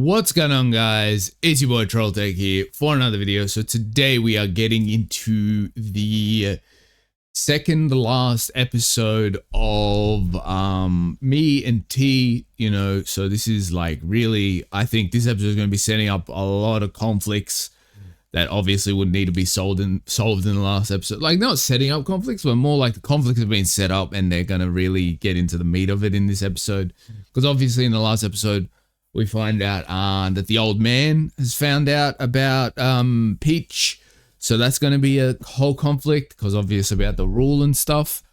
What's going on, guys? It's your boy Trolltek here for another video. So today we are getting into the second last episode of me and T, so this is like really, I think this episode is going to be setting up a lot of conflicts that obviously would need to be solved in the last episode. Like, not setting up conflicts, but more like the conflicts have been set up and they're going to really get into the meat of it in this episode. Because obviously in the last episode, we find out that the old man has found out about Peach. So that's going to be a whole conflict because obviously about the rule and stuff.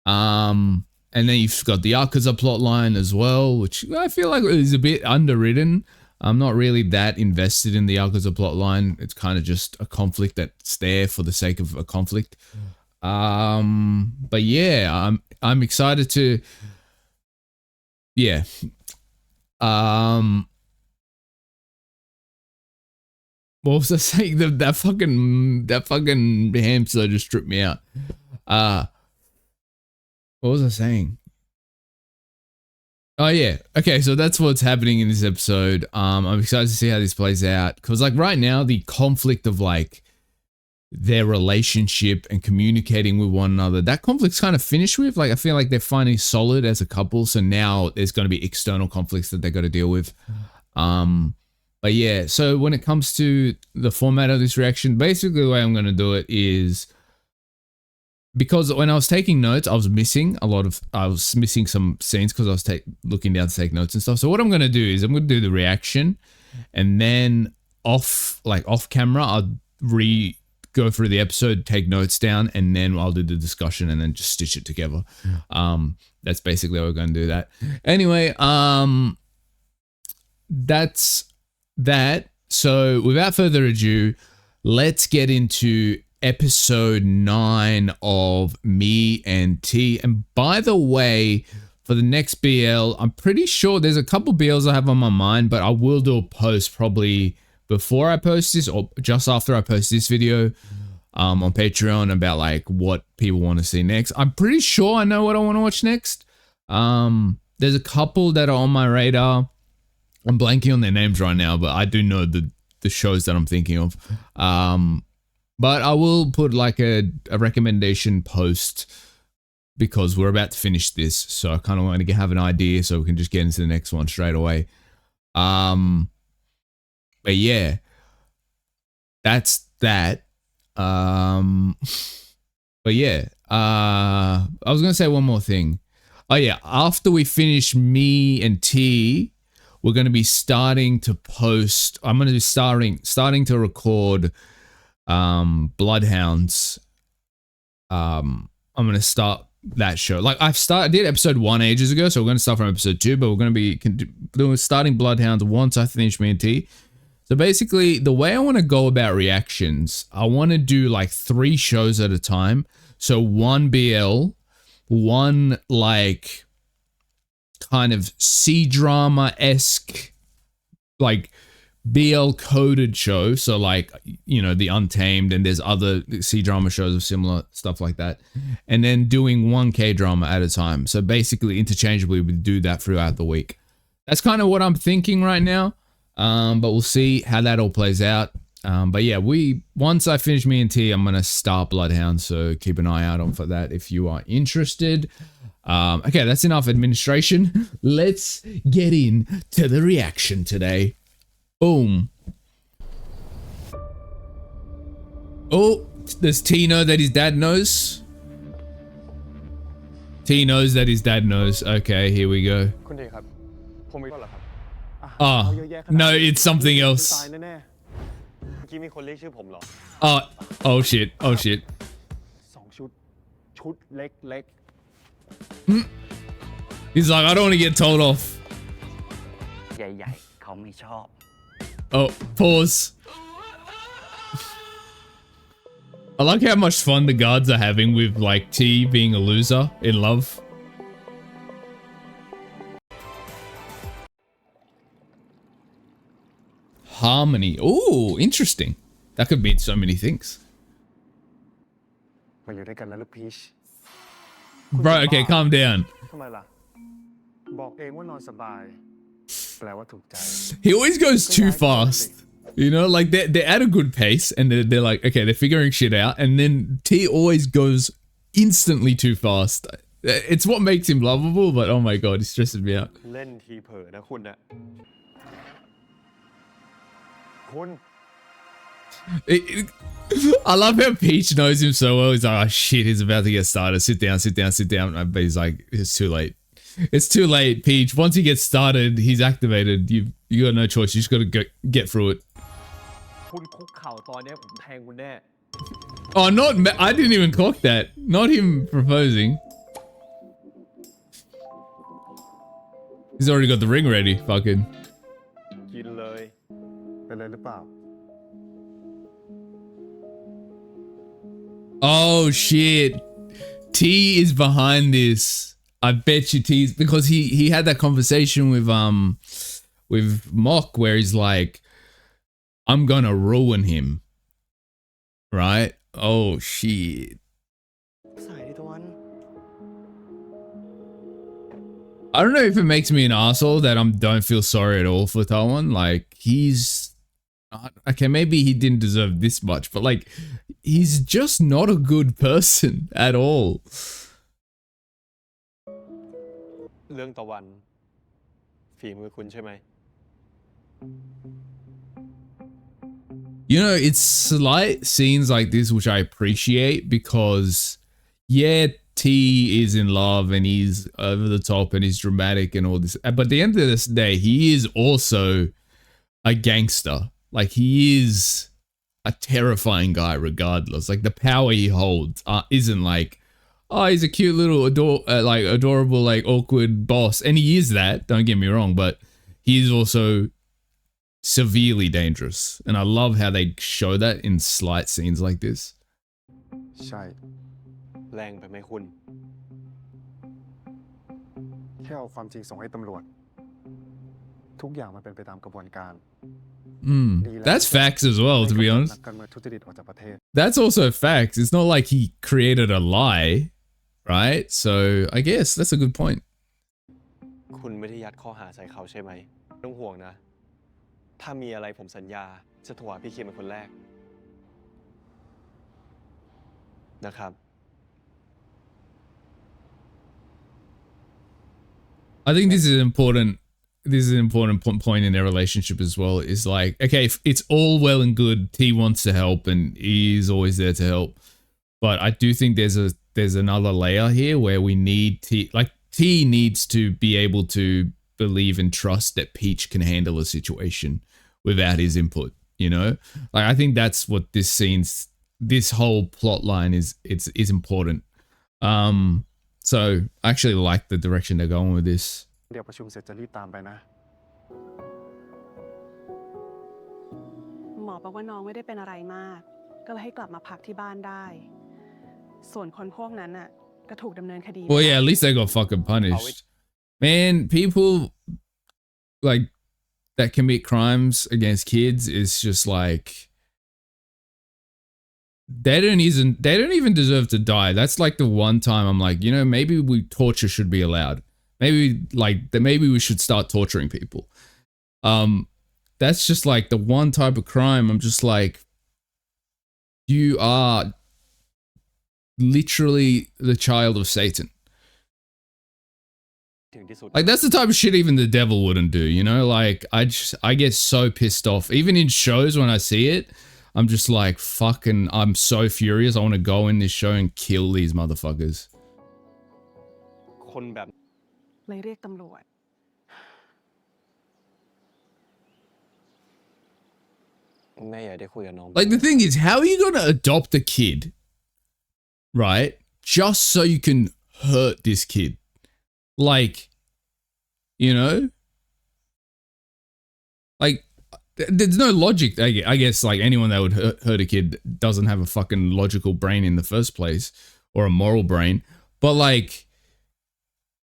And then you've got the Yakuza plotline as well, which I feel like is a bit underwritten. I'm not really that invested in the Yakuza plotline. It's kind of just a conflict that's there for the sake of a conflict. But yeah, I'm excited to, yeah. What was I saying? That fucking hamster just tripped me out. What was I saying? Oh yeah. Okay, so that's what's happening in this episode. I'm excited to see how this plays out. Because like right now, the conflict of like their relationship and communicating with one another, that conflict's kind of finished with. Like I feel like they're finally solid as a couple. So now there's going to be external conflicts that they got to deal with. But yeah, so when it comes to the format of this reaction, basically the way I'm going to do it is, because when I was taking notes, I was missing some scenes because I was looking down to take notes and stuff. So what I'm going to do is I'm going to do the reaction, and then off camera, I'll go through the episode, take notes down, and then I'll do the discussion and then just stitch it together. That's basically how we're going to do that. Anyway, that's that. So without further ado, let's get into episode 9 of Me and T. And by the way, for the next BL, I'm pretty sure there's a couple BLs I have on my mind, but I will do a post probably before I post this or just after I post this video on Patreon about like what people want to see next. I'm pretty sure I know what I want to watch next. There's a couple that are on my radar. I'm blanking on their names right now, but I do know the shows that I'm thinking of. But I will put like a recommendation post because we're about to finish this. So I kind of want to have an idea so we can just get into the next one straight away. But yeah, that's that. But yeah, I was going to say one more thing. Oh yeah, after we finish Me and T, we're going to be starting to post. I'm going to be starting to record Bloodhounds. I'm going to start that show. Like I did episode 1 ages ago, so we're going to start from episode 2, but we're going to be starting Bloodhounds once I finish Me and T. So basically, the way I want to go about reactions, I want to do like 3 shows at a time. So 1 BL, 1 like kind of C-drama-esque, like BL coded show. So like, The Untamed, and there's other C-drama shows of similar stuff like that. And then doing 1 K-drama at a time. So basically, interchangeably, we do that throughout the week. That's kind of what I'm thinking right now. But we'll see how that all plays out. But yeah, once I finish Me and T, I'm going to start Bloodhound. So keep an eye out on for that if you are interested. Okay, that's enough administration. Let's get into the reaction today. Boom. Oh, does T know that his dad knows? T knows that his dad knows. Okay, here we go. Oh, no, it's something else. Oh shit, oh shit. He's like, I don't want to get told off. Oh, pause. I like how much fun the guards are having with like T being a loser in love. Harmony. Oh, interesting. That could mean so many things. Bro, okay, calm down. He always goes too fast. You know, like they're at a good pace and they're like, okay, they're figuring shit out. And then T always goes instantly too fast. It's what makes him lovable, but oh my God, he stresses me out. I love how Peach knows him so well. He's like, oh shit, he's about to get started. Sit down, sit down, sit down. But he's like, it's too late. It's too late, Peach. Once he gets started, he's activated. You got no choice. You just got to get through it. Oh, I didn't even clock that. Not him proposing. He's already got the ring ready. Fucking. Oh shit. T is behind this. I bet you T's because he had that conversation with Mock where he's like, I'm gonna ruin him. Right? Oh shit. I don't know if it makes me an asshole that I don't feel sorry at all for Tawan. Like he's okay, maybe he didn't deserve this much, but like he's just not a good person at all. You know, it's slight scenes like this which I appreciate because, yeah, T is in love and he's over the top and he's dramatic and all this. But at the end of this day, he is also a gangster. Like, he is a terrifying guy regardless. Like, the power he holds isn't like, oh, he's a cute little, adorable, like, awkward boss. And he is that, don't get me wrong, but he is also severely dangerous. And I love how they show that in slight scenes like this. That's facts as well, to be honest. That's also facts. It's not like he created a lie, right? So I guess that's a good point. I think this is important. This is an important point in their relationship as well. Is like, okay, it's all well and good. T wants to help and he's always there to help, but I do think there's another layer here where we need T. Like T needs to be able to believe and trust that Peach can handle a situation without his input. You know, like I think that's what this whole plot line is important. So I actually like the direction they're going with this. Well, yeah, at least they got fucking punished. Man, people like that commit crimes against kids is just like, they don't even deserve to die. That's like the one time I'm like, you know, maybe torture should be allowed. Maybe we should start torturing people. That's just like the one type of crime. I'm just like, you are literally the child of Satan. Like that's the type of shit even the devil wouldn't do, you know? Like I get so pissed off. Even in shows when I see it, I'm just like, fucking, I'm so furious. I want to go in this show and kill these motherfuckers. Like the thing is, how are you going to adopt a kid, right? Just so you can hurt this kid. Like, you know? Like, there's no logic. I guess like anyone that would hurt a kid doesn't have a fucking logical brain in the first place or a moral brain. But like,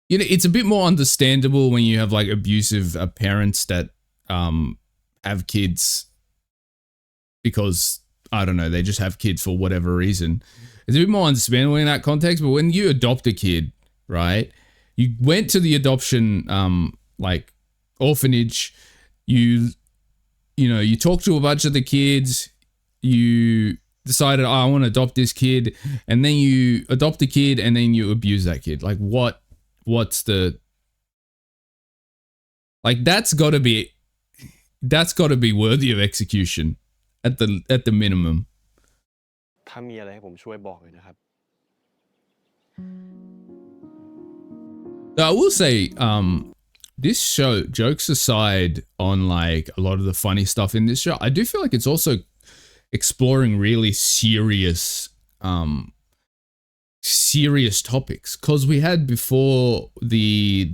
you know, it's a bit more understandable when you have like abusive parents that have kids because, I don't know, they just have kids for whatever reason. It's a bit more understandable in that context. But when you adopt a kid, right, you went to the adoption like orphanage. You talk to a bunch of the kids. You decided, oh, I want to adopt this kid, and then you adopt the kid, and then you abuse that kid. Like, what's the, like, that's got to be worthy of execution at the minimum. ถ้ามีอะไรให้ผมช่วยบอกเลยนะครับ I will say, this show, jokes aside on like a lot of the funny stuff in this show, I do feel like it's also exploring really serious topics, because we had before the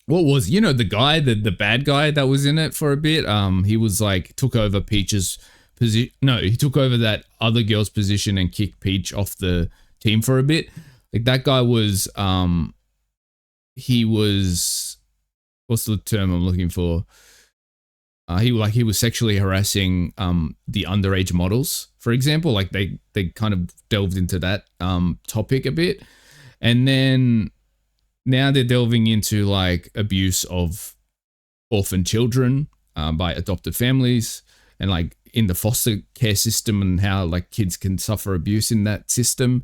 what was, the guy, the bad guy that was in it for a bit. He was like, took over Peach's position. No, he took over that other girl's position and kicked Peach off the team for a bit. Like, that guy was, he was, what's the term I'm looking for? He was sexually harassing the underage models, for example. Like, they kind of delved into that topic a bit. And then now they're delving into like abuse of orphan children by adopted families, and like in the foster care system, and how like kids can suffer abuse in that system.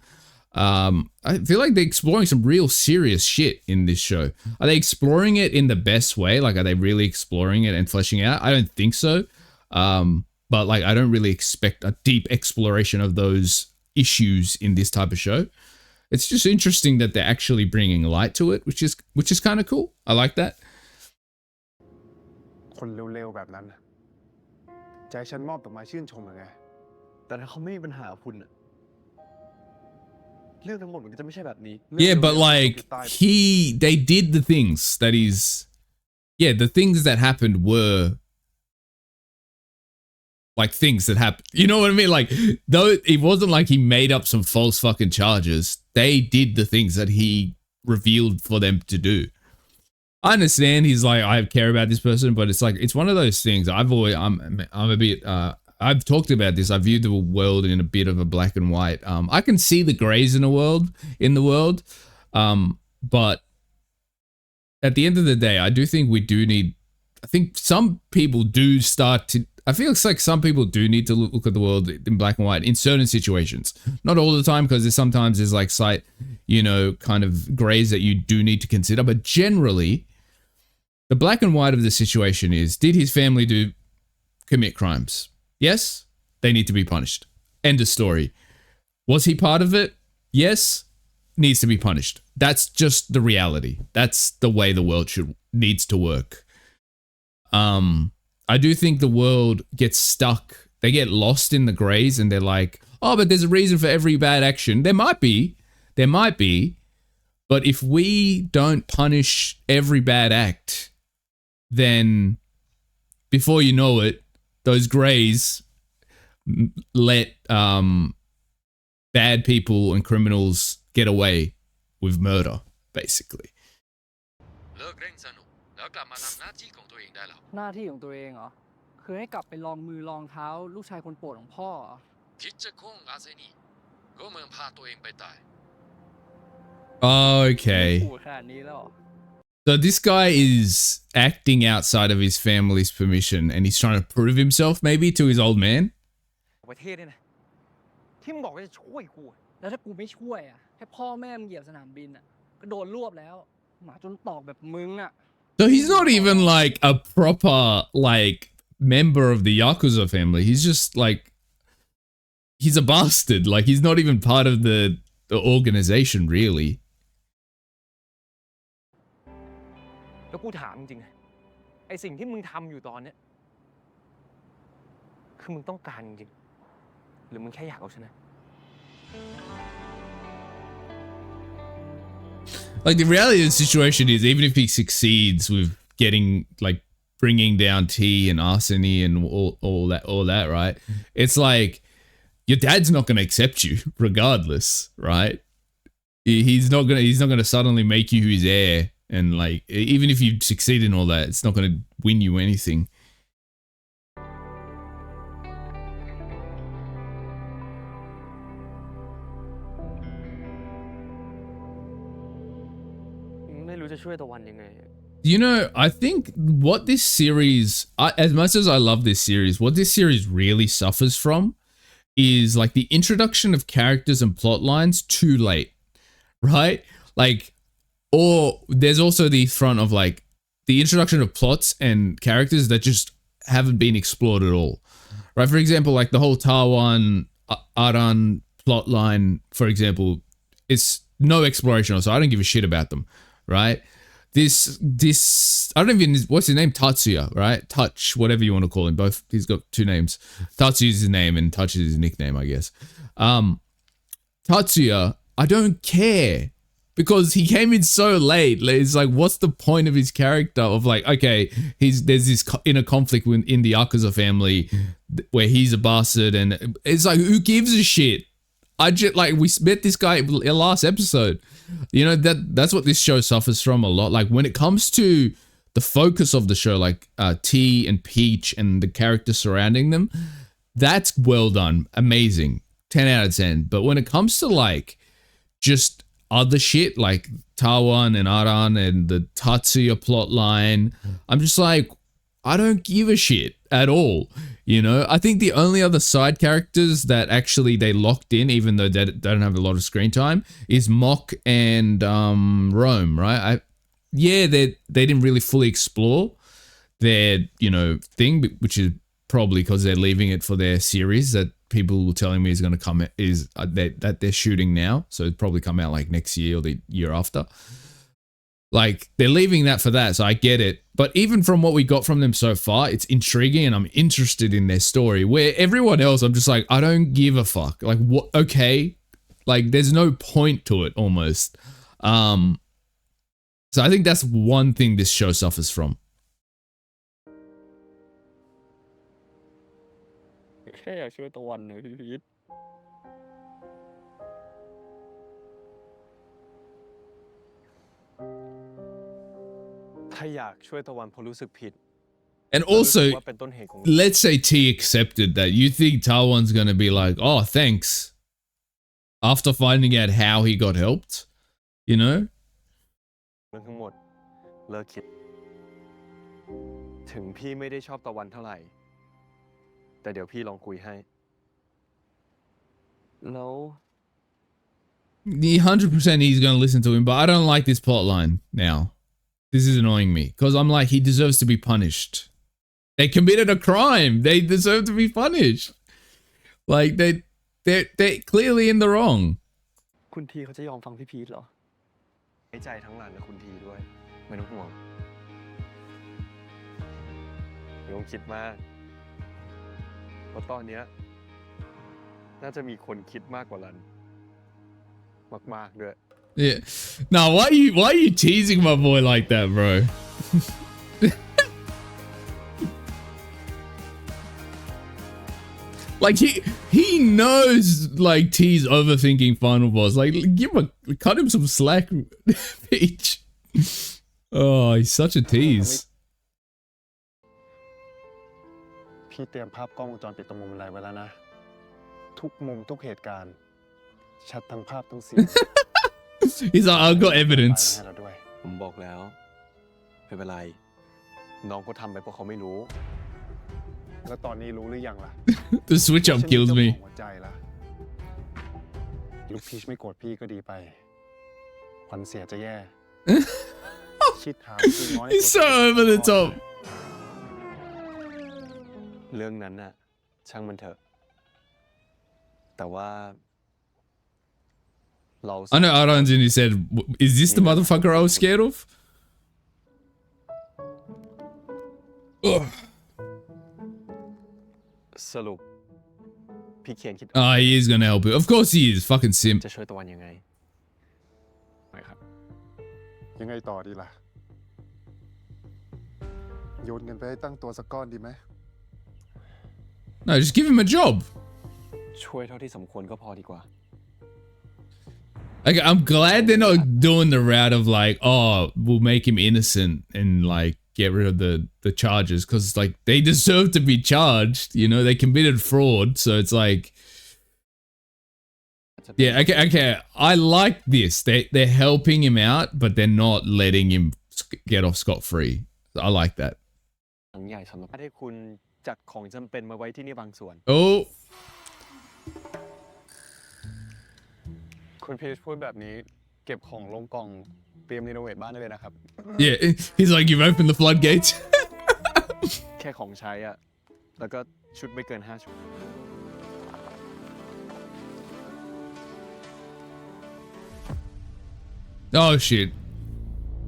I feel like they're exploring some real serious shit in this show. Are they exploring it in the best way? Like, are they really exploring it and fleshing it out? I don't think so. But like, I don't really expect a deep exploration of those issues in this type of show. It's just interesting that they're actually bringing light to it, which is kind of cool. I like that. คนเร็วๆแบบนั้นน่ะจะให้ฉันมอบดอกไม้ชื่นชมหรือไง แต่ถ้าเขาไม่มีปัญหากับคุณน่ะเรื่องทั้งหมดมันก็จะไม่ใช่แบบนี้ Yeah, but like, they did the things that the things that happened were like things that happened. You know what I mean? Like, though it wasn't like he made up some false fucking charges. They did the things that he revealed for them to do. I understand he's like, I care about this person, but it's like, it's one of those things. I'm a bit, I've talked about this. I view the world in a bit of a black and white. I can see the grays in the world. But at the end of the day, I do think I think some people do start to, I feel it's like some people do need to look at the world in black and white in certain situations. Not all the time, because sometimes there's like slight, kind of grays that you do need to consider. But generally, the black and white of the situation is, did his family commit crimes? Yes, they need to be punished. End of story. Was he part of it? Yes, needs to be punished. That's just the reality. That's the way the world needs to work. I do think the world gets stuck. They get lost in the grays, and they're like, oh, but there's a reason for every bad action. There might be. But if we don't punish every bad act, then before you know it, those grays let bad people and criminals get away with murder, basically. เลิกเร่งสนุกแล้วกลับมาทำหน้าที่ของตัวเองได้แล้ว หน้าที่ของตัวเองเหรอคือให้กลับไปลองมือลองเท้าลูกชายคนโปรดของพ่อเหรอ คิดจะโค้งอาเซนี่ก็เมืองพาตัวเองไปตาย Okay. ขู่ขนาดนี้แล้วเหรอ So this guy is acting outside of his family's permission, and he's trying to prove himself maybe to his old man. ประเทศเนี่ยนะที่มึงบอกว่าจะช่วยกูแล้วถ้ากูไม่ช่วยอ่ะให้พ่อแม่มึงเหยียบสนามบินอ่ะก็โดนรวบแล้วหมาจนตอกแบบมึงอ่ะ So he's not even like a proper like member of the Yakuza family. He's just like, he's a bastard. Like, he's not even part of the organization, really. แล้วกูถามจริงๆไอสิ่งที่มึงทำอยู่ตอนเนี้ยคือมึงต้องการจริงๆหรือมึงแค่อยากเอาชนะ Like, the reality of the situation is, even if he succeeds with getting, like, bringing down T and Arseny and all that, right? It's like, your dad's not going to accept you regardless, right? He's not going to suddenly make you his heir. And like, even if you succeed in all that, it's not going to win you anything. ไม่รู้จะ ช่วยตะวันยังไง You know, I think what this series, as much as I love this series, what this series really suffers from is like the introduction of characters and plot lines too late, right? Like, or there's also the front of like the introduction of plots and characters that just haven't been explored at all, right? For example, like the whole Tawan Aran plot line, for example, it's no exploration, so I don't give a shit about them, right? This I don't even, what's his name, Tatsuya, right? Touch, whatever you want to call him. Both, he's got two names. Tatsuya's his name and Touch is his nickname, I guess. Tatsuya, I don't care because he came in so late. It's like, what's the point of his character of like, okay, there's this inner conflict in the Yakuza family where he's a bastard, and it's like, who gives a shit? I just, like, we met this guy last episode. You know, that's what this show suffers from a lot. Like, when it comes to the focus of the show, like T and Peach and the characters surrounding them, that's well done, amazing, 10 out of 10. But when it comes to like just other shit like Tawan and Aran and the Tatsuya plot line, I'm just like, I don't give a shit at all. You know, I think the only other side characters that actually they locked in, even though they don't have a lot of screen time, is Mock and Rome, right? They didn't really fully explore their, you know, thing, which is probably because they're leaving it for their series that people were telling me is going to come, that they're shooting now, so it'll probably come out like next year or the year after. Like, they're leaving that for that, so I get it. But even from what we got from them so far, it's intriguing and I'm interested in their story. Where everyone else, I'm just like, I don't give a fuck. Like, what? Okay. Like, there's no point to it almost. So I think that's one thing this show suffers from. แค่อยากช่วยตะวันหน่อยพี่พีทถ้าอยากช่วยตะวันเพราะรู้สึกผิด And และรู้สึก also, ว่าเป็นต้นเหตุของ let's say T accepted that. You think Tawan's gonna be like, oh, thanks. After finding out how he got helped, you know? เรื่องทั้งหมดเลิกคิด ถึงพี่ไม่ได้ชอบตะวันเท่าไหร่ แต่เดี๋ยวพี่ลองคุยให้ แล้ว 100% he's gonna listen to him, but I don't like this plot line now. This is annoying me because I'm like, he deserves to be punished. They committed a crime. They deserve to be punished. Like, they're clearly in the wrong. คุณทีเขาจะยอมฟังพี่พีทเหรอไว้ใจทั้งหลานและคุณทีด้วย ไม่ต้องห่วงไม่ต้องคิดมาก เพราะตอนเนี้ยน่าจะมีคนคิดมากกว่ารันมากๆด้วย Yeah. Now, why are you teasing my boy like that, bro? Like, he knows like T's overthinking final boss. Like, cut him some slack, Peach. Oh, he's such a tease. พี่เตรียมภาพกล้องวงจรปิดตรงมุมบันไดไว้แล้วนะ ทุกมุมทุกเหตุการณ์ชัดทั้งภาพทั้งเสียง He's like, I've got evidence. ให้เราด้วย ผมบอกแล้วไม่เป็นไร น้องเขาทำไปเพราะเขาไม่รู้ แล้วตอนนี้รู้หรือยังล่ะ The switch up kills me. หัวใจล่ะลูกพีชไม่โกรธพี่ก็ดีไปขวัญเสียจะแย่ คิดหาวิธีน้อย He's so over the top. เรื่องนั้นน่ะช่างมันเถอะ แต่ว่า เรา I know Aran's in his head. Is this the motherfucker I was scared of? Ugh. สรุปพี่เคนคิด Ah, he is gonna help it. Of course he is. Fucking simp. จะช่วยตะวันยังไงไม่ครับ ยังไงต่อดีล่ะ โยนเงินไปให้ตั้งตัวสักก้อนดีไหม No, just give him a job. ช่วยเท่าที่สมควรก็พอดีกว่า Like, I'm glad they're not doing the route of like, oh, we'll make him innocent and like get rid of the charges, because like they deserve to be charged. You know, they committed fraud, so it's like Yeah, okay. I like this. They're helping him out, but they're not letting him get off scot-free. I like that. ครั้งใหญ่สำหรับให้คุณจัดของจำเป็นมาไว้ที่นี่บางส่วน Oh, คุณพีชพูดแบบนี้เก็บของลงกล่องเตรียมรีโนเวทบ้านได้เลยนะครับ yeah. He's like, you've opened the floodgates. แค่ของใช้อะแล้วก็ชุดไม่เกิน5 ชุด Oh shit.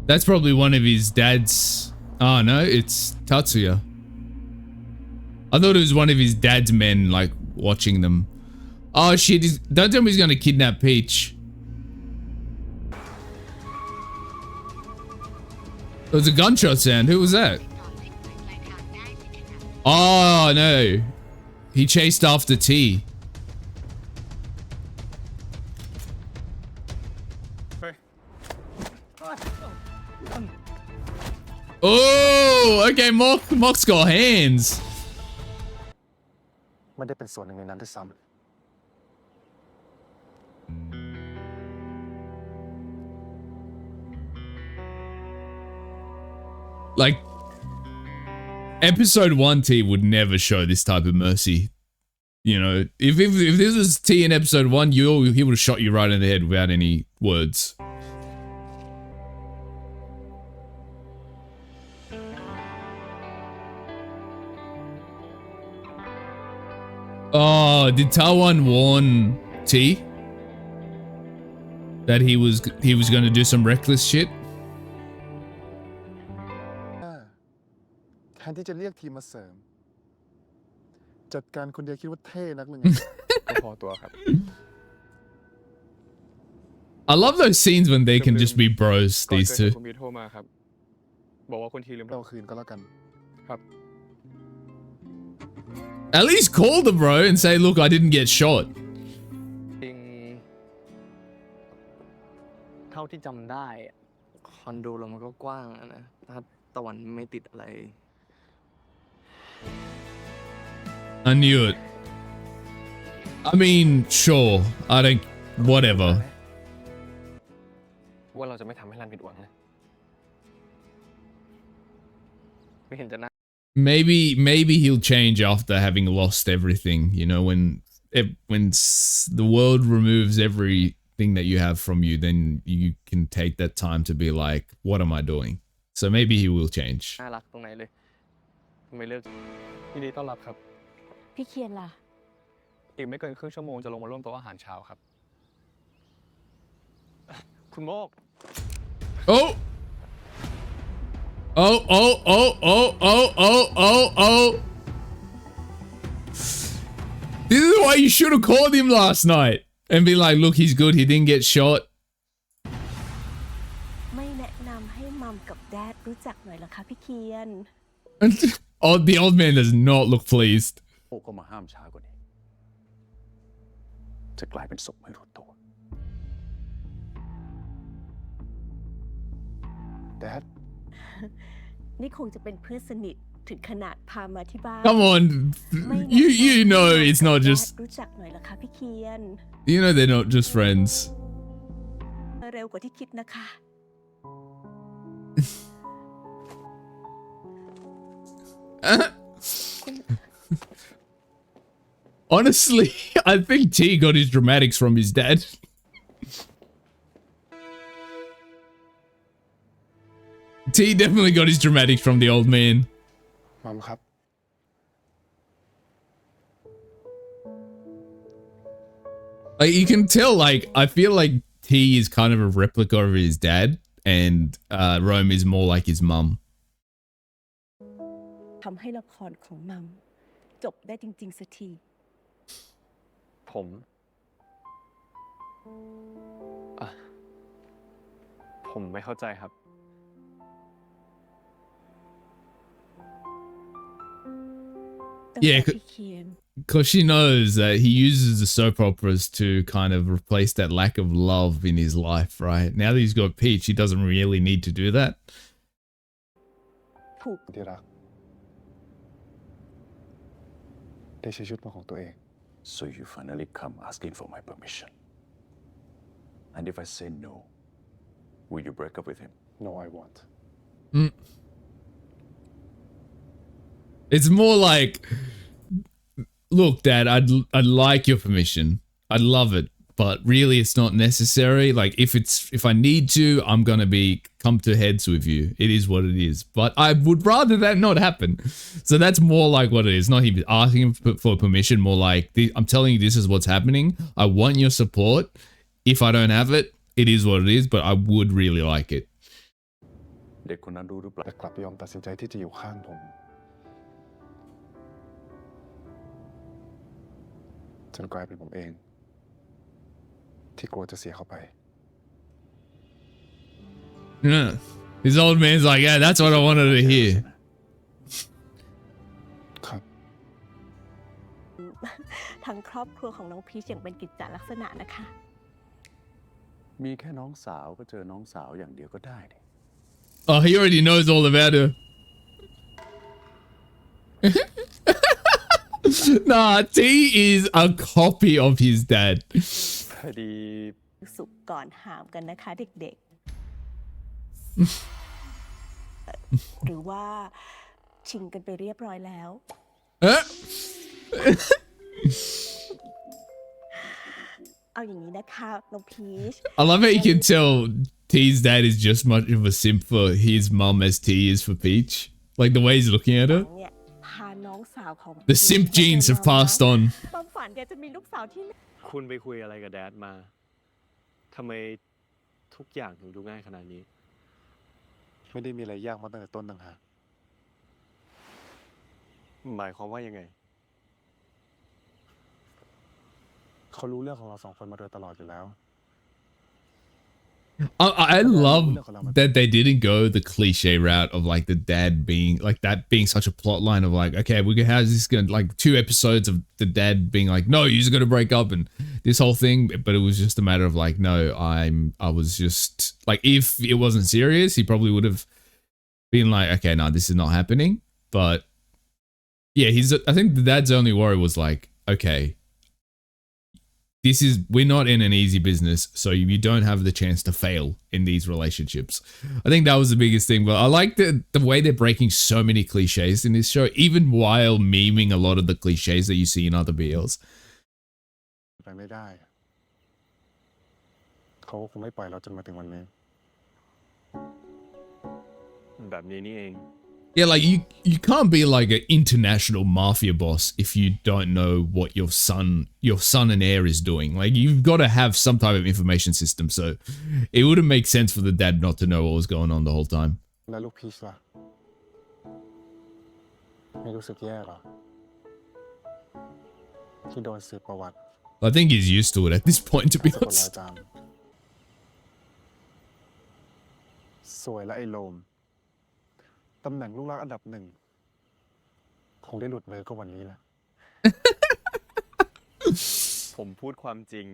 That's probably one of his dad's. Oh no, it's Tatsuya. I thought it was one of his dad's men, like, watching them. Oh shit, don't tell me he's gonna kidnap Peach. There was a gunshot sound. Who was that? Oh no. He chased after T. Oh, okay, Mock's got hands. ไม่ได้เป็นส่วนหนึ่งในนั้นด้วยซ้ำ Like, episode 1 T would never show this type of mercy. You know, if this was T in episode 1, he would have shot you right in the head without any words. Oh, did Tawan warn T that he was going to do some reckless shit? แทนที่จะเรียกทีมมาเสริม จัดการคนเดียวคิดว่าเท่นักเลยไง ก็พอตัวครับ I love those scenes when they can just be bros, ก่อน these เกิดเห two. ตุคุณบีโทรมาครับ บอกว่าคุณทีลืม เราคืนก็แล้วกัน ครับ At least call the bro and say, look, I didn't get shot. จริงเท่าที่จำได้อะคอนโดเรามันก็กว้างอะนะ ถ้าตะวันไม่ติดอะไร I knew it. I mean, sure. I don't... Whatever. ว่าเราจะไม่ทำให้รันผิดหวังนะ ไม่เห็นจะน่า Maybe he'll change after having lost everything. You know, when the world removes everything that you have from you, then you can take that time to be like, what am I doing? So maybe he will change. น่ารักตรงไหนเลยทำไมเลือก ยินดีต้อนรับครับ พี่เคียนล่ะ อีกไม่เกินครึ่งชั่วโมงจะลงมาร่วมโต๊ะอาหารเช้าครับ คุณโมก Oh! Oh, oh, oh, oh, oh, oh, oh, oh. This is why you should have called him last night and be like, look, he's good. He didn't get shot. ไม่แนะนำให้มัมกับแดดรู้จักหน่อยเหรอคะพี่เคียน Oh, the old man does not look pleased. โอ้ก็มาห้ามช้ากว่านี้ จะกลายเป็นศพไม่รู้ตัว แดด นี่คงจะเป็นเพื่อนสนิทถึงขนาดพามาที่บ้าน Come on. ไม่แนะนำ You know it's not ให้มัมกับ just... แดดรู้จักหน่อยเหรอคะพี่เคียน You know they're not just friends. เร็วกว่าที่คิดนะคะ Honestly, I think T got his dramatics from his dad. T definitely got his dramatics from the old man. มัมครับ Like, you can tell, like, I feel like T is kind of a replica of his dad, and Rome is more like his mum. ทำให้ละครของมัมจบได้จริงๆสักที ผมผมไม่เข้าใจครับ ตั้ง Yeah, แต่พี่เคียน because she knows that he uses the soap operas to kind of replace that lack of love in his life, right? Now that he's got Peach, he doesn't really need to do that. ถูก ที่รัก ได้ใช้ชุดเป็นของตัวเอง so you finally come asking for my permission And if I say no, will you break up with him? No, I won't. It's more like, look, Dad, I'd like your permission. I'd love it, but really it's not necessary. Like if I need to, I'm gonna come to heads with you. It is what it is. But I would rather that not happen. So that's more like what it is. Not him asking him for permission, more like I'm telling you this is what's happening. I want your support. If I don't have it, it is what it is, but I would really like it. เด็กคนนั้นรู้หรือเปล่า แต่กลับยอมตัดสินใจที่จะอยู่ข้างผม จนกลายเป็นผมเอง ที่กลัวจะเสียเขาไป Yeah. His old man's like, yeah, that's what I wanted to hear. ครับ ทางครอบครัวของน้องพีชอย่างเป็นกิจจลักษณะนะคะ มีแค่น้องสาวก็เจอน้องสาวอย่างเดียวก็ได้ดิ Oh, he already knows all about her. Nah, T is a copy of his dad. พอดี สุขก่อนหามกันนะคะเด็กๆ หรือว่าชิงกันไปเรียบร้อยแล้ว เอาอย่างนี้นะคะน้องพีช I love how you can tell T's dad is just much of a simp for his mum as T is for Peach. Like the way he's looking at her. เนี่ยพาน้องสาวของ The simp genes have passed on. ความฝันแกจะมีลูกสาวที่ คุณไปคุยอะไรกับแดดมาทำไมทุกอย่างถึงดูง่ายขนาดนี้ ไม่ได้มีอะไรยากมาตั้งแต่ต้นต่างหาก หมายความว่ายังไง เขารู้เรื่องของเราสองคนมาโดยตลอดอยู่แล้ว I love that they didn't go the cliche route of like the dad being like that being such a plot line of like, okay, how's this gonna like 2 episodes of the dad being like, no, you're gonna break up and this whole thing, but it was just a matter of like, no, I was just like, if it wasn't serious, he probably would have been like, okay, no, this is not happening. But yeah, I think the dad's only worry was like, okay, we're not in an easy business, so you don't have the chance to fail in these relationships. I think that was the biggest thing. But I like the way they're breaking so many cliches in this show, even while memeing a lot of the cliches that you see in other BLs. ไปไม่ได้ เขาคงไม่ปล่อยเราจนมาถึงวันนี้ แบบนี้นี่เอง Yeah, like you can't be like an international mafia boss if you don't know what your son and heir is doing. Like you've got to have some type of information system. So it wouldn't make sense for the dad not to know what was going on the whole time. แล้วลูกพีชล่ะ ไม่รู้สึกแย่หรอ ที่โดนสืบประวัติ I think he's used to it at this point, to be สะกดรอย honest. จำสวยและไอ้โลม ตำแหน่งลูกรักอันดับหนึ่ง คงได้หลุดมือก็วันนี้แหละ ผมพูดความจริง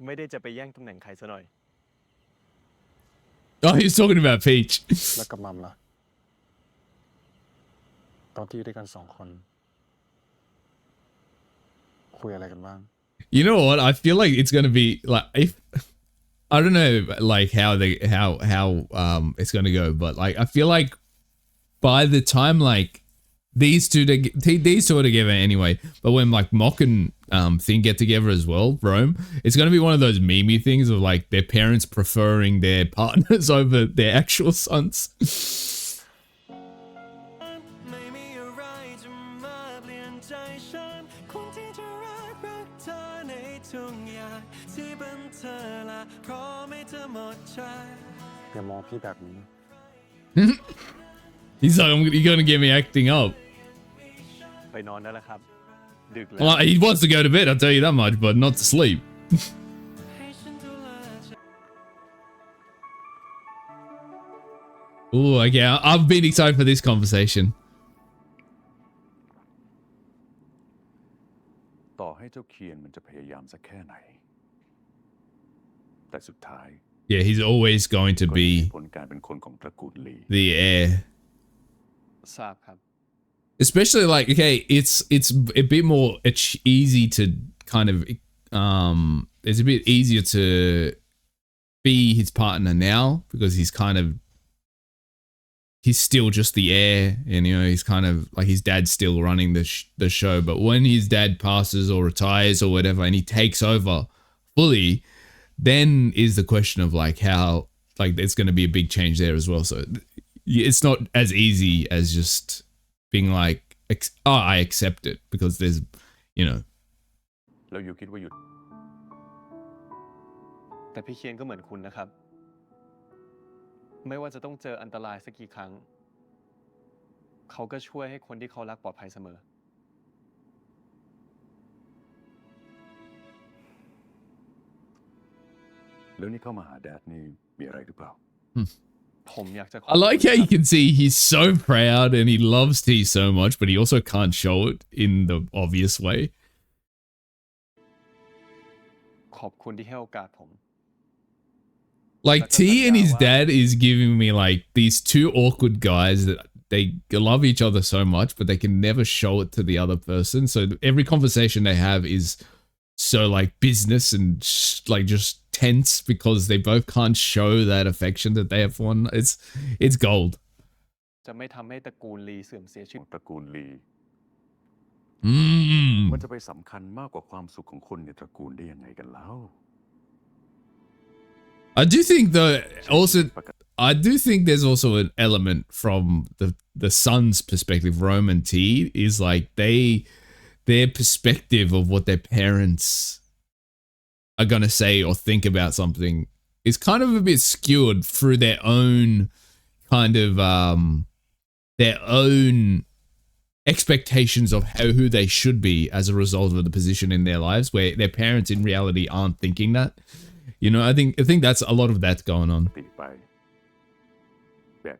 ไม่ได้จะไปแย่งตำแหน่งใครซะหน่อย Oh, he's talking about Peach. แล้วกับมัมล่ะ ตอนที่อยู่ด้วยกัน2 คน คุยอะไรกันบ้าง You know what? I feel like it's gonna be like if I don't know like how it's gonna go, but like I feel like by the time like these two are together anyway, but when like Mock and Thing get together as well, Rome, it's gonna be one of those memey things of like their parents preferring their partners over their actual sons. ไม่มีอะไรจะมาเปลี่ยนใจฉันคงที่จะรักเธอในทุกอย่างที่เป็นเธอละเพราะไม่เธอหมดใจ อย่ามองพี่แบบนี้ He's like, you're gonna get me acting up. ไปนอนได้แล้วครับ ดึกแล้ว Well, he wants to go to bed, I'll tell you that much, but not to sleep. ให้ฉันดูแลใจ Oh, okay. I've been excited for this conversation. ต่อให้เจ้าเคียนมันจะพยายามสักแค่ไหน แต่สุดท้าย Yeah, he's always going to ก็มี be ผลการเป็นคนของตระกูลลี the heir. ทราบครับ Especially like, okay, it's a bit more easy to kind of it's a bit easier to be his partner now because he's still just the heir, and he's kind of like his dad's still running the show. But when his dad passes or retires or whatever, and he takes over fully, then is the question of like how like there's going to be a big change there as well. So it's not as easy as just being like, I accept it because there's, แล้วอยู่คิดว่าหยุด แต่พี่เคียนก็เหมือนคุณนะครับ ไม่ว่าจะต้องเจออันตรายสักกี่ครั้ง เขาก็ช่วยให้คนที่เขารักปลอดภัยเสมอ แล้วนี่เข้ามาหาแดดนี่มีอะไรหรือเปล่า ผมอยากจะขอ I like how you can see he's so proud and he loves T so much, but he also can't show it in the obvious way. ขอบคุณที่ให้โอกาสผม Like T and his dad is giving me like these two awkward guys that they love each other so much, but they can never show it to the other person. So every conversation they have is so like business and like just tense because they both can't show that affection that they have for one. It's gold. จะไม่ทำให้ตระกูลลีเสื่อมเสียชื่อ ตระกูลลี Mm. มันจะไปสำคัญมากกว่าความสุขของคนในตระกูลได้ยังไงกันแล้ว I do think there's also an element from the son's perspective, Rome and T, is like their perspective of what their parents are going to say or think about something is kind of a bit skewed through their own kind of their own expectations of who they should be as a result of the position in their lives, where their parents in reality aren't thinking that. I think that's a lot of that's going on. ติดไปแบบ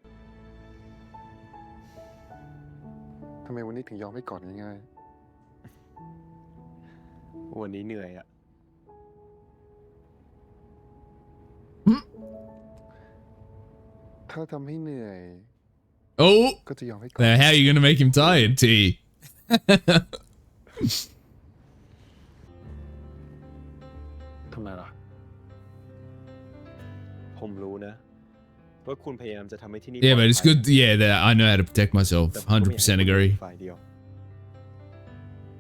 ทำไมวันนี้ถึงยอมให้กอดง่าย วันนี้เหนื่อยอะ ๆ ถ้าทำให้เหนื่อย Oh, ก็จะยอมให้กอด now how are you going to make him tired, T? ทำไมล่ะ ผมรู้นะว่าคุณพยายามจะทำให้ที่นี่ Yeah, but it's ปลอดภัย good. Yeah, that I know how to protect myself. แต่ผมก็ไม่อยากให้ 100% agree. ฝ่ายเดียว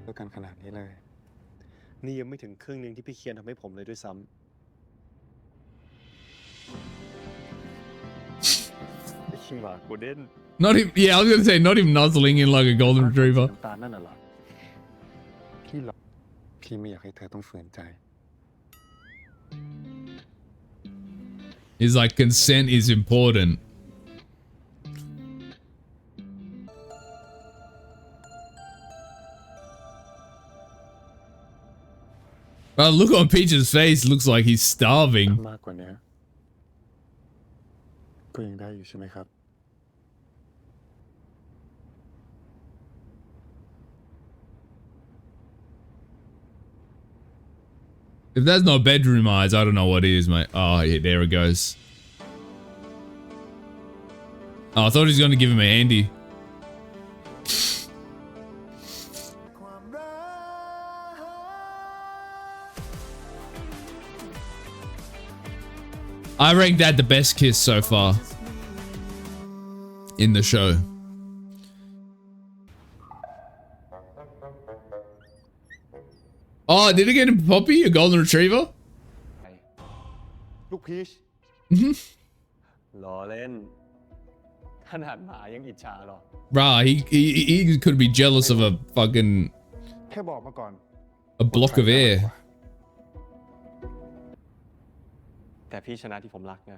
เลิกกันขนาดนี้เลย นี่ยังไม่ถึงครึ่งหนึงที่พี่เคียนทำให้ผมเลยด้วยซ้ำ ไอ้ขี้หมาโกลเด้น Not him. Yeah, I was going to say not him nuzzling in like a golden retriever. น้ำตาลนั่นน่ะเหรอ พี่ไม่อยากให้เธอต้องฝืนใจ He's like, consent is important. Well, look on Peach's face. Looks like he's starving. มากกว่านี้ก็ยังได้อยู่ใช่ไหมครับ If that's not bedroom eyes, I don't know what is, mate. Oh, yeah, there it goes. Oh, I thought he was going to give him a handy. I ranked that the best kiss so far in the show. Oh, did it get him Poppy, a golden retriever? ลูกพีช ล้อเล่น ขนาดหมายังอิจฉาหรอ Bruh, he could be jealous of a fucking แค่บอกมาก่อน a block of air. แต่พี่ชนะที่ผมรักไง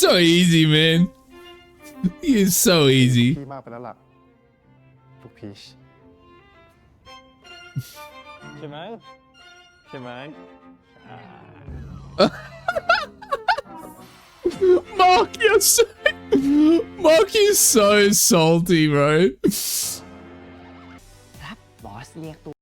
So easy, man. He is so easy. พี่มากไปแล้วล่ะ ลูกพีช ใช่ไหมใช่ไหม Mark, Mark, you're so salty, bro. บอสเรียกตัว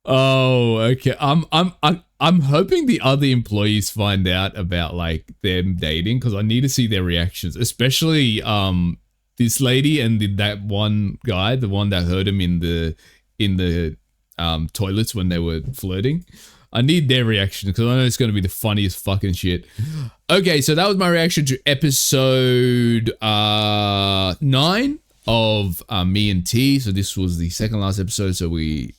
Oh, okay. I'm hoping the other employees find out about like them dating because I need to see their reactions, especially this lady and that one guy, the one that heard him in the toilets when they were flirting. I need their reaction because I know it's going to be the funniest fucking shit. Okay, so that was my reaction to episode 9 of Me and T. So this was the second last episode. So we're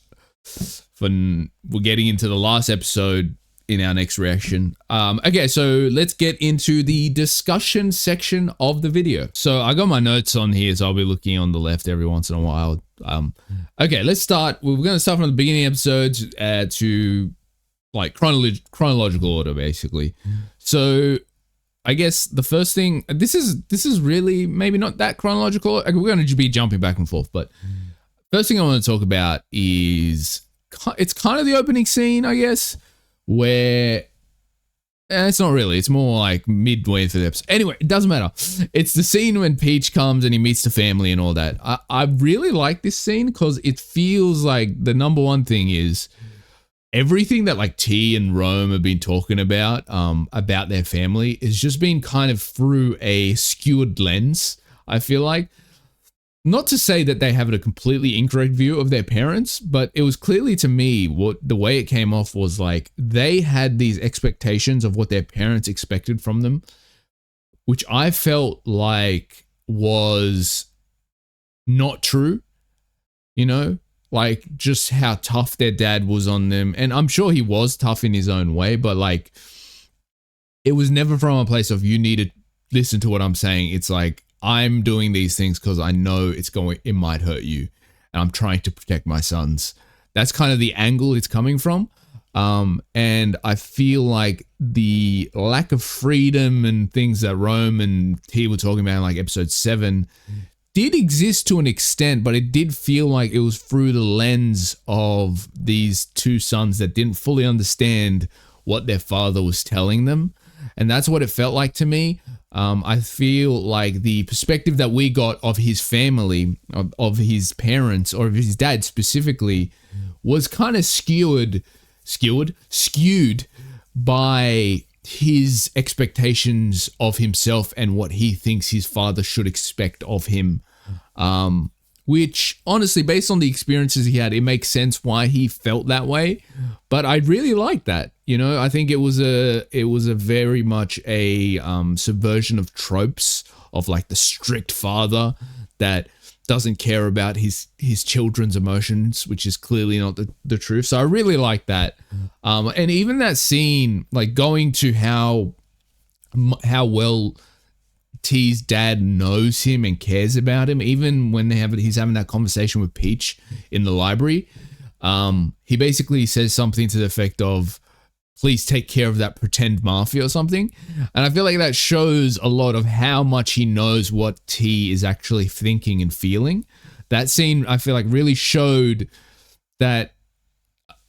getting into the last episode in our next reaction. Okay, so let's get into the discussion section of the video. So I got my notes on here, so I'll be looking on the left every once in a while. Okay, let's start. We're going to start from the beginning episodes to like chronological order, basically. So I guess the first thing, this is really maybe not that chronological. We're going to be jumping back and forth, but first thing I want to talk about is it's kind of the opening scene, I guess, where it's not really, it's more like midway through the episode. Anyway, it doesn't matter. It's the scene when Peach comes and he meets the family and all that. I really like this scene because it feels like the number one thing is everything that like T and Rome have been talking about their family is just being kind of through a skewed lens, I feel like. Not to say that they have a completely incorrect view of their parents, but it was clearly to me what the way it came off was like they had these expectations of what their parents expected from them, which I felt like was not true, you know, like just how tough their dad was on them. And I'm sure he was tough in his own way, but like it was never from a place of you need to listen to what I'm saying. It's like, I'm doing these things because I know it might hurt you, and I'm trying to protect my sons. That's kind of the angle it's coming from. And I feel like the lack of freedom and things that Rome and T were talking about in like episode 7 did exist to an extent, but it did feel like it was through the lens of these two sons that didn't fully understand what their father was telling them. And that's what it felt like to me. I feel like the perspective that we got of his family, of his parents, or of his dad specifically, was kind of skewed by his expectations of himself and what he thinks his father should expect of him. Which honestly, based on the experiences he had, it makes sense why he felt that way. But I really like that. You know, I think it was a very much a subversion of tropes of like the strict father that doesn't care about his children's emotions, which is clearly not the truth. So I really like that. And even that scene, like going to how well T's dad knows him and cares about him, even when he's having that conversation with Peach in the library. He basically says something to the effect of, please take care of that pretend mafia or something. And I feel like that shows a lot of how much he knows what T is actually thinking and feeling. That scene, I feel like, really showed that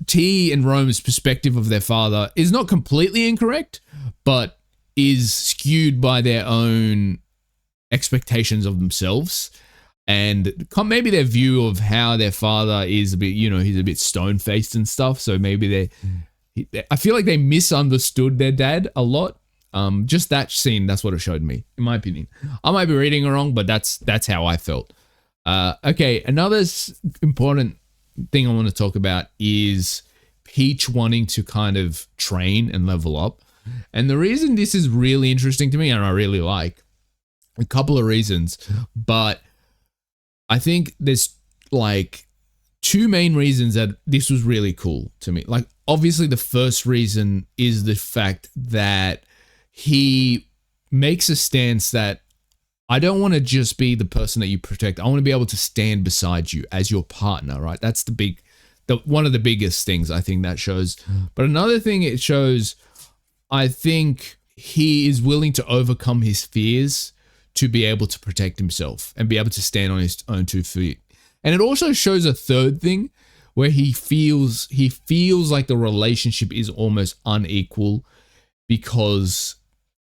T and Rome's perspective of their father is not completely incorrect, but is skewed by their own expectations of themselves. And maybe their view of how their father is a bit, you know, he's a bit stone-faced and stuff. So maybe I feel like they misunderstood their dad a lot. Just that scene, that's what it showed me, in my opinion. I might be reading it wrong, but that's how I felt. Okay, another important thing I want to talk about is Peach wanting to kind of train and level up. And the reason this is really interesting to me, and I really like, a couple of reasons, but I think there's like two main reasons that this was really cool to me. Like, obviously the first reason is the fact that he makes a stance that I don't want to just be the person that you protect. I want to be able to stand beside you as your partner, right? That's one of the biggest things I think that shows. But another thing it shows, I think he is willing to overcome his fears to be able to protect himself and be able to stand on his own 2 feet. And it also shows a third thing where he feels like the relationship is almost unequal because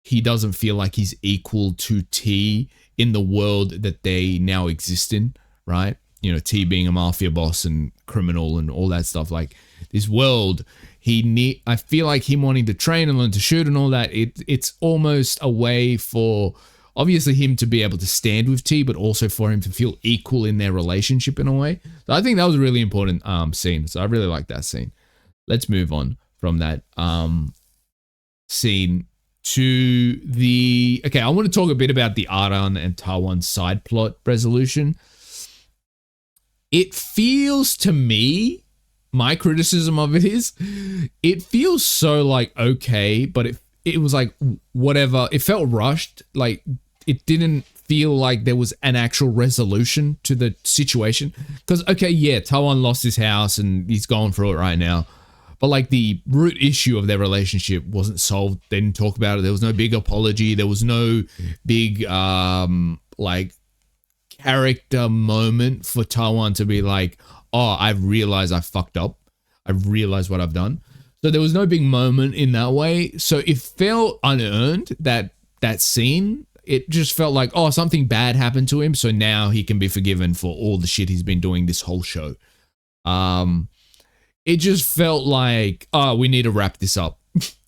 he doesn't feel like he's equal to T in the world that they now exist in, right? You know, T being a mafia boss and criminal and all that stuff. Like this world, I feel like him wanting to train and learn to shoot and all that, it's almost a way for obviously him to be able to stand with T, but also for him to feel equal in their relationship in a way. So I think that was a really important scene. So I really like that scene. Let's move on. from that scene to the... Okay, I want to talk a bit about the Aran and Tawan side plot resolution. It feels to me, my criticism of it is, it feels so like okay, but it was like whatever. It felt rushed. Like it didn't feel like there was an actual resolution to the situation. Because okay, yeah, Tawan lost his house and he's going through it right now. But like the root issue of their relationship wasn't solved. They didn't talk about it. There was no big apology. There was no big like character moment for Tawan to be like, oh, I've realized I fucked up. I've realized what I've done. So there was no big moment in that way. So it felt unearned, that scene. It just felt like, oh, something bad happened to him. So now he can be forgiven for all the shit he's been doing this whole show. It just felt like, oh, we need to wrap this up.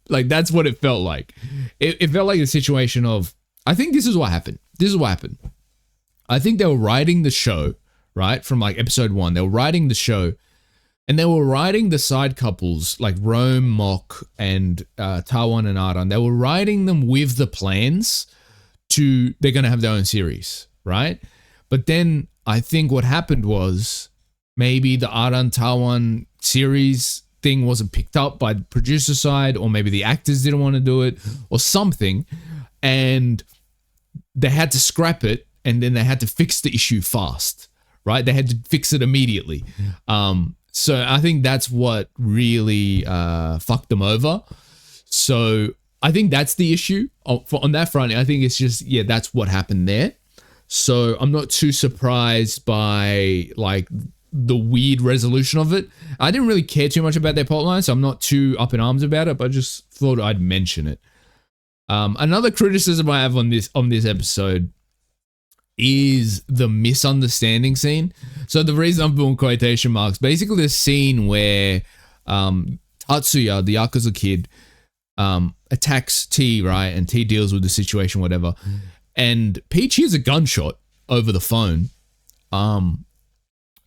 Like, that's what it felt like. It felt like a situation of, I think this is what happened. I think they were writing the show, right? From like episode 1, they were writing the show and they were writing the side couples like Rome, Mok, and Tawan and Aran. They were writing them with the plans to, they're going to have their own series, right? But then I think what happened was maybe the Aran Tawan series thing wasn't picked up by the producer side, or maybe the actors didn't want to do it or something. And they had to scrap it. And then they had to fix the issue fast, right? They had to fix it immediately. So I think that's what really fucked them over. So I think that's the issue. On that front, I think it's just, yeah, that's what happened there. So I'm not too surprised by like the weird resolution of it. I didn't really care too much about their plotline, so I'm not too up in arms about it, but I just thought I'd mention it. Another criticism I have on this episode is the misunderstanding scene. So the reason I'm doing quotation marks, basically the scene where Tatsuya, the Yakuza kid, attacks T, right? And T deals with the situation, whatever. And Peach hears a gunshot over the phone. And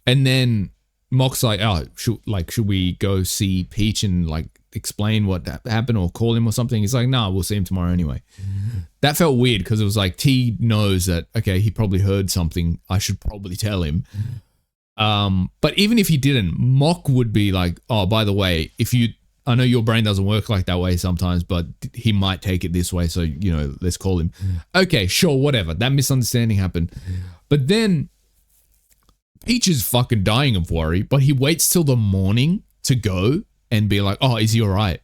then Mok's like, oh, should we go see Peach and like explain what happened or call him or something? He's like, no, we'll see him tomorrow anyway. That felt weird because it was like T knows that, okay, he probably heard something. I should probably tell him. But even if he didn't, Mok would be like, oh, by the way, I know your brain doesn't work like that way sometimes, but he might take it this way. So, let's call him. Okay, sure, whatever. That misunderstanding happened. But then Peach is fucking dying of worry, but he waits till the morning to go and be like, oh, is he all right?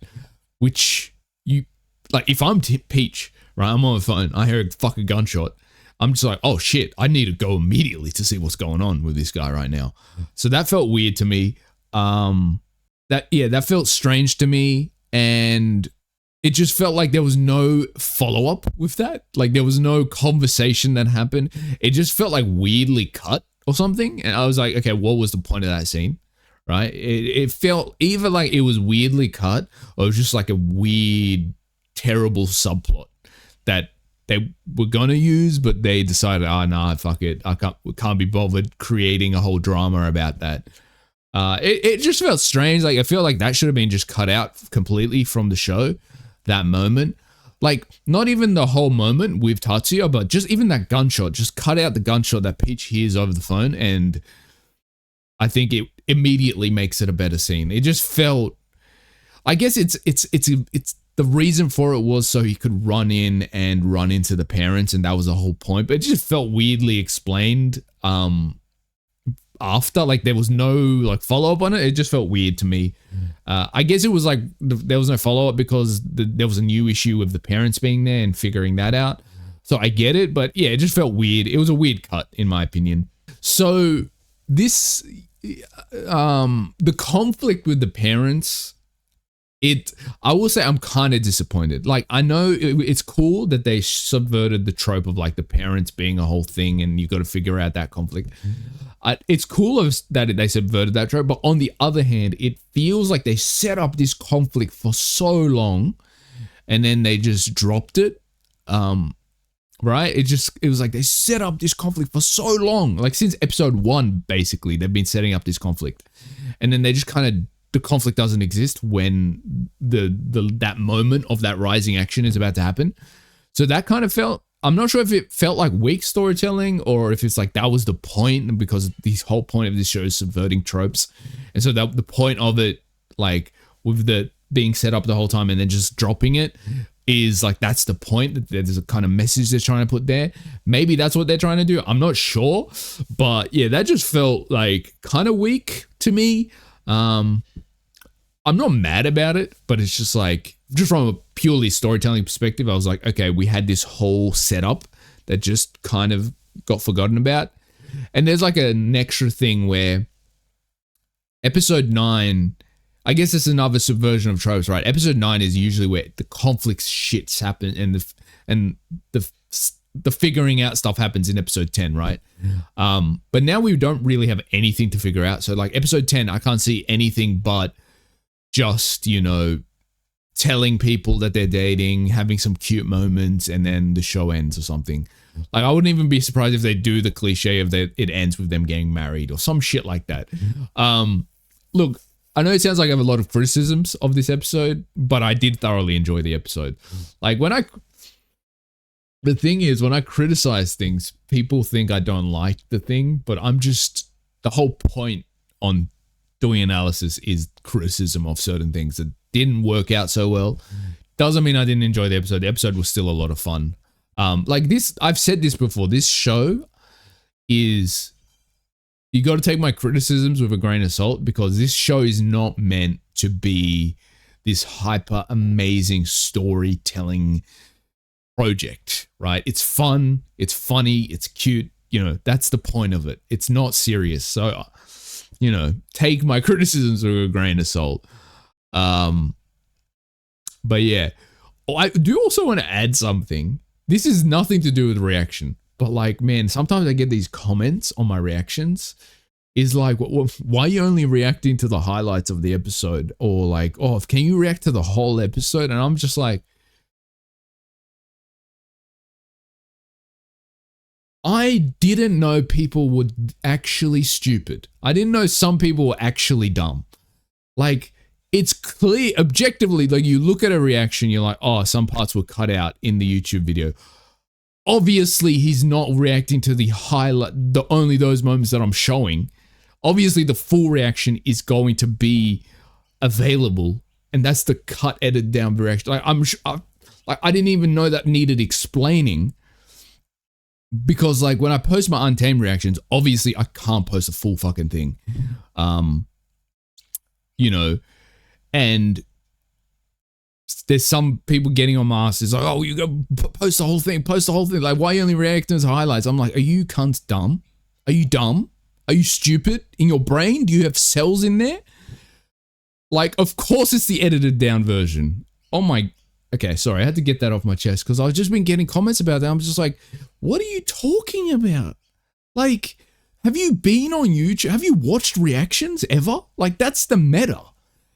Which if I'm Peach, right, I'm on the phone, I hear a fucking gunshot. I'm just like, oh shit, I need to go immediately to see what's going on with this guy right now. So that felt weird to me. That felt strange to me. And it just felt like there was no follow-up with that. Like there was no conversation that happened. It just felt like weirdly cut or something. And I was like, okay, what was the point of that scene? Right? It felt either like it was weirdly cut or it was just like a weird, terrible subplot that they were going to use, but they decided, oh, nah, fuck it. I can't be bothered creating a whole drama about that. It just felt strange. Like, I feel like that should have been just cut out completely from the show, that moment. Like, not even the whole moment with Tatsuya, but just even that gunshot. Just cut out the gunshot that Peach hears over the phone, and I think it immediately makes it a better scene. It just felt, I guess it's the reason for it was so he could run in and run into the parents, and that was the whole point. But it just felt weirdly explained after, like there was no like follow-up on it. It just felt weird to me. I guess it was like there was no follow-up because there was a new issue with the parents being there and figuring that out. So I get it, but yeah, it just felt weird. It was a weird cut in my opinion. So this, the conflict with the parents, I will say I'm kind of disappointed. Like, I know it's cool that they subverted the trope of like the parents being a whole thing and you got to figure out that conflict. It's cool that they subverted that trope, but on the other hand, it feels like they set up this conflict for so long and then they just dropped it. Right? It was like they set up this conflict for so long. Like since episode 1, basically, they've been setting up this conflict. And then they just kind of the conflict doesn't exist when that moment of that rising action is about to happen. So that kind of felt, I'm not sure if it felt like weak storytelling or if it's like that was the point, because the whole point of this show is subverting tropes. And so that the point of it, like with the being set up the whole time and then just dropping it, is like that's the point, that there's a kind of message they're trying to put there. Maybe that's what they're trying to do. I'm not sure. But yeah, that just felt like kind of weak to me. I'm not mad about it, but it's just like, just from a purely storytelling perspective, I was like, okay, we had this whole setup that just kind of got forgotten about. And there's like an extra thing where episode 9, I guess it's another subversion of tropes, right? Episode 9 is usually where the conflict shits happen and the figuring out stuff happens in episode 10, right? But now we don't really have anything to figure out. So like episode 10, I can't see anything but just, you know, telling people that they're dating, having some cute moments, and then the show ends or something. Like I wouldn't even be surprised if they do the cliche of that it ends with them getting married or some shit like that. Look, I know it sounds like I have a lot of criticisms of this episode, but I did thoroughly enjoy the episode. Like the thing is, when I criticize things, people think I don't like the thing, but the whole point on doing analysis is criticism of certain things that didn't work out so well. Doesn't mean I didn't enjoy the episode. The episode was still a lot of fun. Like this, I've said this before, this show is, you got to take my criticisms with a grain of salt, because this show is not meant to be this hyper amazing storytelling project, right? It's fun, it's funny, it's cute, you know, that's the point of it. It's not serious. So, you know, take my criticisms with a grain of salt. But yeah, I do also want to add something. This is nothing to do with reaction, but like, man, sometimes I get these comments on my reactions. Is like, why are you only reacting to the highlights of the episode? Or like, oh, can you react to the whole episode? And I'm just like, I didn't know people were actually stupid. I didn't know some people were actually dumb. Like, it's clear, objectively, like you look at a reaction, you're like, oh, some parts were cut out in the YouTube video. Obviously, he's not reacting to the highlight, only those moments that I'm showing. Obviously, the full reaction is going to be available, and that's the cut, edit down reaction. Like, I didn't even know that needed explaining, because like when I post my Untamed reactions, obviously I can't post a full fucking thing, you know, and there's some people getting on my ass. It's like, oh, you go post the whole thing. Like, why are you only reacting to highlights? I'm like, are you cunts dumb? Are you dumb? Are you stupid in your brain? Do you have cells in there? Like, of course it's the edited down version. Oh my, okay, sorry, I had to get that off my chest because I've just been getting comments about that. I'm just like, what are you talking about? Like, have you been on YouTube? Have you watched reactions ever? Like, that's the meta.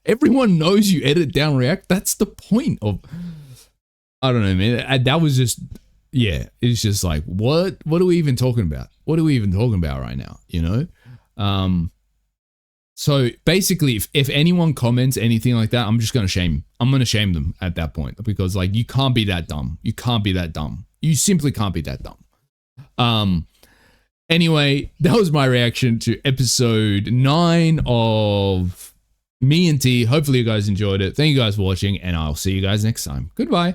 Everyone knows you edit down react. That's the point of, I don't know, man. That was just, yeah, it's just like, what are we even talking about? What are we even talking about right now? You know? So basically, if anyone comments anything like that, I'm just going to shame them at that point, because like, you can't be that dumb. You can't be that dumb. You simply can't be that dumb. Anyway, that was my reaction to episode 9 of Me and T. Hopefully you guys enjoyed it. Thank you guys for watching, and I'll see you guys next time. Goodbye.